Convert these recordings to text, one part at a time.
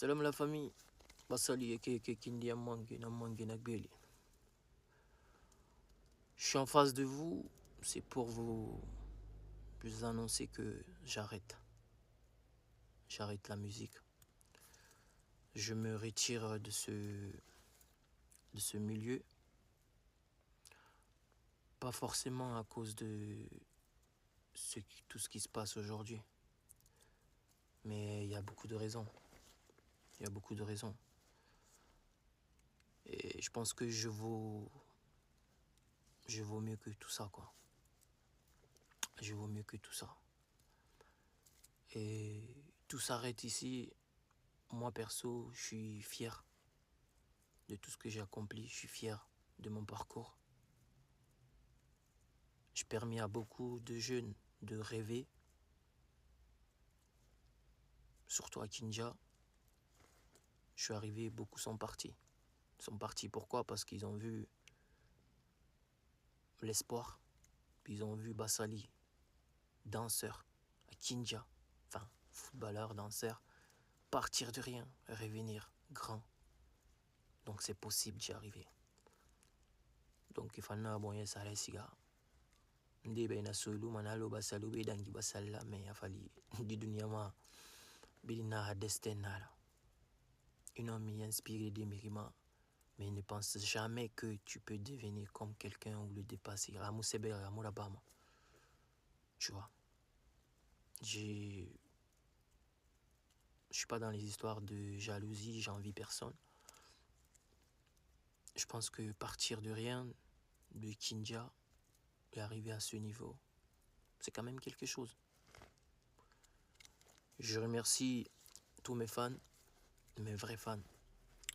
Salam la famille. Basali eke Kindia Mangue na Mangue na Gbeli. Je suis en face de vous, c'est pour vous annoncer que j'arrête. J'arrête la musique. Je me retire de ce milieu. Pas forcément à cause de tout ce qui se passe aujourd'hui. Mais il y a beaucoup de raisons. Il y a beaucoup de raisons. Et je pense que je vaux mieux que tout ça, quoi. Je vaux mieux que tout ça. Et tout s'arrête ici. Moi, perso, je suis fier de tout ce que j'ai accompli. Je suis fier de mon parcours. J'ai permis à beaucoup de jeunes de rêver. Surtout à Kindia. Je suis arrivé, beaucoup sont partis. Ils sont partis pourquoi? Parce qu'ils ont vu l'espoir. Puis ils ont vu Bassali, danseur, à Kindia, enfin, footballeur, danseur, partir de rien, revenir grand. Donc c'est possible d'y arriver. Donc il fallait abonner ça les cigares. Ndi be na solu manalo basalu be dangi basalla mais il fallait di dunia ma bidina destin nala. Une homme m'y inspiré des mériments, mais ne pense jamais que tu peux devenir comme quelqu'un ou le dépasser. Ramou Sebe, Ramou Labama. Tu vois. Je suis pas dans les histoires de jalousie, j'envie personne. Je pense que partir de rien, de Kindia, et arriver à ce niveau, c'est quand même quelque chose. Je remercie tous mes fans, mes vrais fans.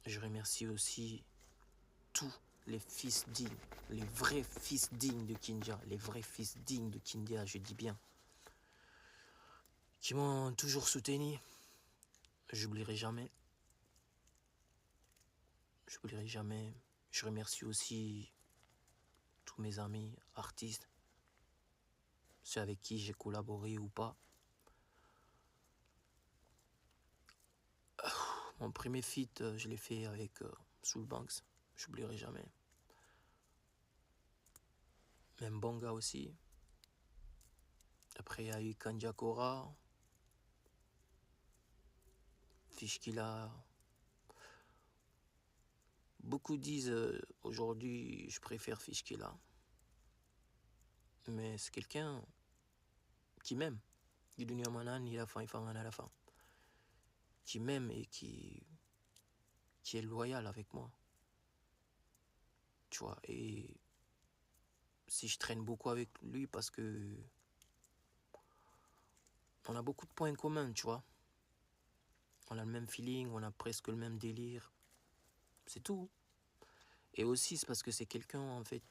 Je remercie aussi tous les fils dignes, les vrais fils dignes de Kindia, les vrais fils dignes de Kindia, je dis bien, qui m'ont toujours soutenu. J'oublierai jamais. J'oublierai jamais. Je remercie aussi tous mes amis artistes, ceux avec qui j'ai collaboré ou pas. Mon premier feat, je l'ai fait avec Soul Banks. J'oublierai jamais. Même Bonga aussi. Après, il y a eu Kandia Kora, Fishkila. Beaucoup disent aujourd'hui, je préfère Fishkila. Mais c'est quelqu'un qui m'aime. Du dunia manan, il a faim, il a la fin. Qui m'aime et qui est loyal avec moi. Tu vois, et si je traîne beaucoup avec lui parce que on a beaucoup de points communs, tu vois. On a le même feeling, on a presque le même délire. C'est tout. Et aussi, c'est parce que c'est quelqu'un, en fait.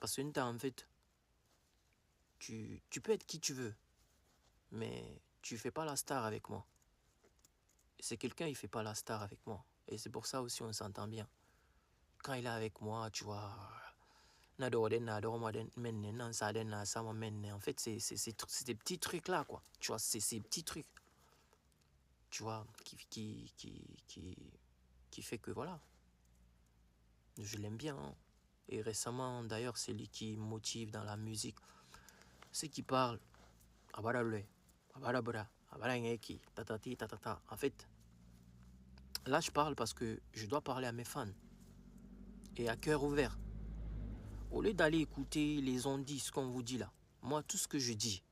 Parce que en fait, tu peux être qui tu veux, mais tu fais pas la star avec moi. C'est quelqu'un, il fait pas la star avec moi. Et c'est pour ça aussi on s'entend bien. Quand il est avec moi, tu vois, en fait, c'est des petits trucs là, quoi. Tu vois, c'est ces petits trucs, tu vois, qui fait que voilà, je l'aime bien. Hein. Et récemment, d'ailleurs, c'est lui qui me motive dans la musique. C'est qui parle, en fait, là, je parle parce que je dois parler à mes fans. Et à cœur ouvert. Au lieu d'aller écouter les ondis, ce qu'on vous dit là, moi, tout ce que je dis,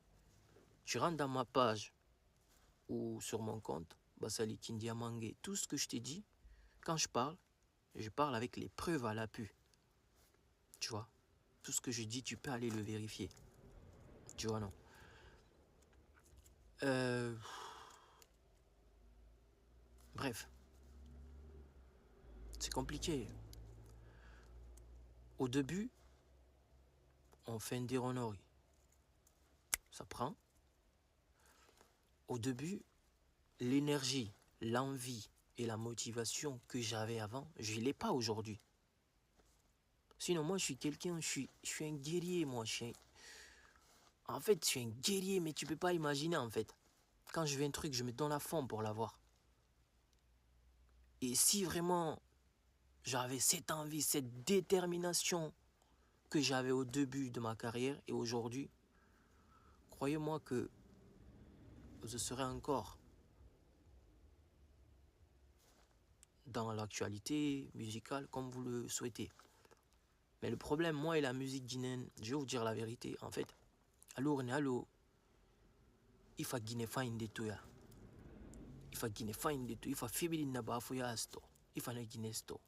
tu rentres dans ma page ou sur mon compte, Basali Kindia Mangue, tout ce que je t'ai dit, quand je parle avec les preuves à l'appui. Tu vois, tout ce que je dis, tu peux aller le vérifier. Tu vois, non. Bref. C'est compliqué. Au début, on fait une déronnerie. Ça prend. Au début, l'énergie, l'envie et la motivation que j'avais avant, je ne l'ai pas aujourd'hui. Sinon, moi, je suis quelqu'un, je suis un guerrier, moi. En fait, je suis un guerrier, mais tu peux pas imaginer, en fait. Quand je veux un truc, je me donne à fond pour l'avoir. Et si vraiment j'avais cette envie, cette détermination que j'avais au début de ma carrière et aujourd'hui, croyez-moi que je serais encore dans l'actualité musicale comme vous le souhaitez. Mais le problème, moi et la musique guinéenne, je vais vous dire la vérité, en fait, alors il faut Guinée find de tout ya. Il faut Guinée find de tout, il faut fibili na ba fo ya sto, il faut na Guinée sto.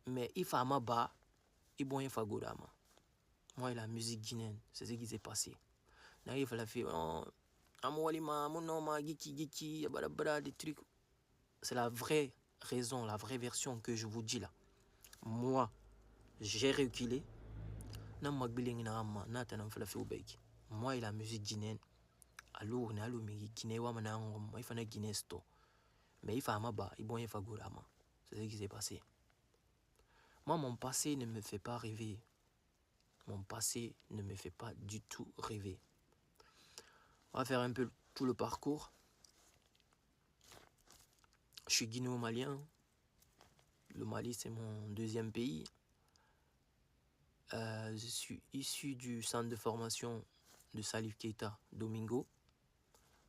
Mais il faut ma ba, il bon il faut godama. Moi et la musique guinéenne, c'est ce qui s'est passé. Là, il fallait faire amoualima, mon nom, giki, bada des trucs. C'est la vraie raison, la vraie version que je vous dis là. Moi, j'ai reculé. Moi et la musique guinéenne, alors on a le Guinée wa il faut Guinée sto. Mais il faut amaba, il bon il faut godama. C'est ce qui s'est passé. Moi, mon passé ne me fait pas rêver. Mon passé ne me fait pas du tout rêver. On va faire un peu tout le parcours. Je suis guinéo-malien. Le Mali, c'est mon deuxième pays. Je suis issu du centre de formation de Salif Keita, Domingo.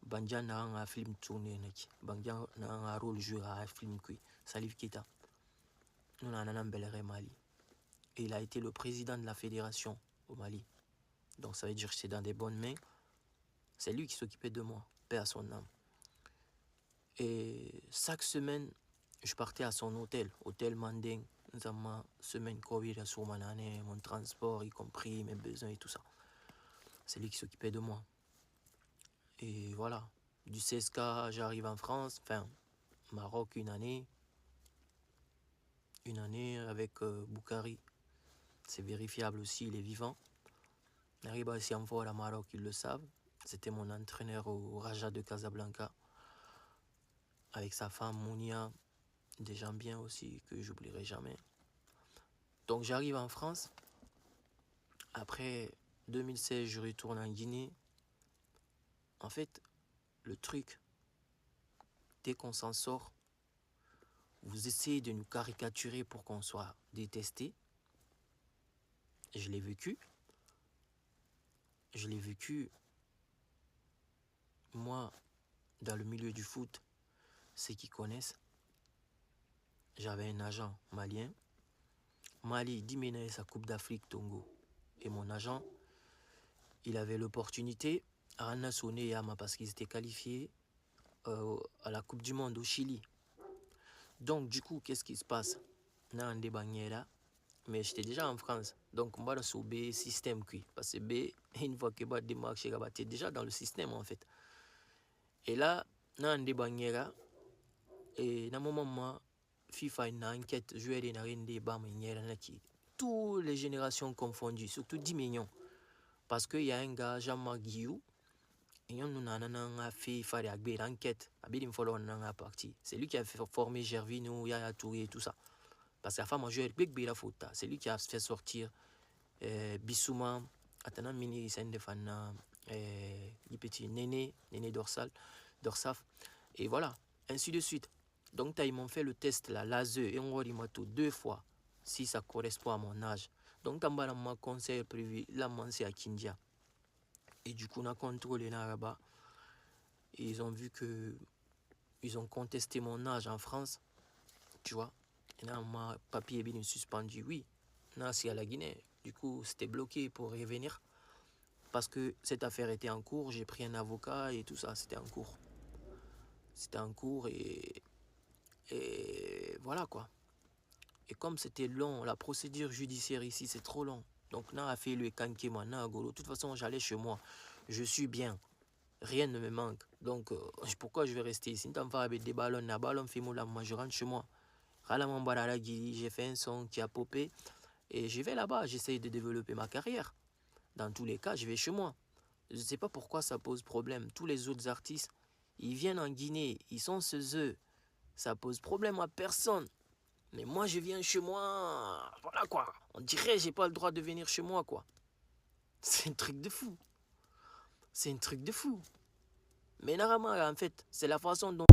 Bandia n'a un film tourné. Bandia n'a un rôle joué à un film. Salif Keita. Nous avons un bel Mali. Et il a été le président de la fédération au Mali. Donc ça veut dire que c'est dans des bonnes mains. C'est lui qui s'occupait de moi, paix à son âme. Et chaque semaine, je partais à son hôtel, hôtel Manding. Nous avons ma semaine Covid sur mon année, mon transport, y compris mes besoins et tout ça. C'est lui qui s'occupait de moi. Et voilà, du CSK, j'arrive en France, enfin, Maroc, une année avec Boukari. C'est vérifiable aussi, il est vivant. J'arrive ici en vol à Maroc, ils le savent. C'était mon entraîneur au Raja de Casablanca. Avec sa femme Mounia, des gens bien aussi que j'oublierai jamais. Donc j'arrive en France. Après 2016, je retourne en Guinée. En fait, le truc, dès qu'on s'en sort, vous essayez de nous caricaturer pour qu'on soit détesté. Je l'ai vécu. Je l'ai vécu, moi, dans le milieu du foot, ceux qui connaissent. J'avais un agent malien. Mali, 10 médailles sa Coupe d'Afrique, Tongo. Et mon agent, il avait l'opportunité à Anna Soné Yama parce qu'ils étaient qualifiés à la Coupe du Monde au Chili. Donc, du coup, qu'est-ce qui se passe? Nan des bannières, mais j'étais déjà en France. Donc, on va sur B système. Parce que B, une fois que tu démarches, tu es déjà dans le système en fait. Et là, nan des bannières, et dans mon moment, FIFA une enquête, jouer des narines des bannières, toutes les générations confondues, surtout 10 millions. Parce qu'il y a un gars, Jean-Marc Guillou, et on a fait une enquête. C'est lui qui a fait former Gervino, Yaya Touré et tout ça. Parce que la femme a joué avec la faute. C'est lui qui a fait sortir Bissouma, Atana Mini, Sendefana, petit Néné Dorsaf. Et voilà, ainsi de suite. Donc, ils m'ont fait le test, la l'ASE, et on m'a tout 2 fois, si ça correspond à mon âge. Donc, on m'a conseil prévu, là, c'est à Kindia. Et du coup, on a contrôlé là-bas. Et ils ont vu que ils ont contesté mon âge en France, tu vois. Et là, mon papier est bien suspendu, oui. Là, c'est à la Guinée. Du coup, c'était bloqué pour revenir. Parce que cette affaire était en cours, j'ai pris un avocat et tout ça, c'était en cours. C'était en cours et voilà quoi. Et comme c'était long, la procédure judiciaire ici, c'est trop long. Donc, on a fait le kankema, de toute façon, j'allais chez moi. Je suis bien. Rien ne me manque. Donc, pourquoi je vais rester ici? Avec des ballons, je rentre chez moi. J'ai fait un son qui a popé. Et je vais là-bas, j'essaye de développer ma carrière. Dans tous les cas, je vais chez moi. Je ne sais pas pourquoi ça pose problème. Tous les autres artistes, ils viennent en Guinée, ils sont chez eux. Ça pose problème à personne. Mais moi, je viens chez moi. Voilà quoi. On dirait que j'ai pas le droit de venir chez moi quoi. C'est un truc de fou. C'est un truc de fou. Mais normalement, en fait, c'est la façon dont...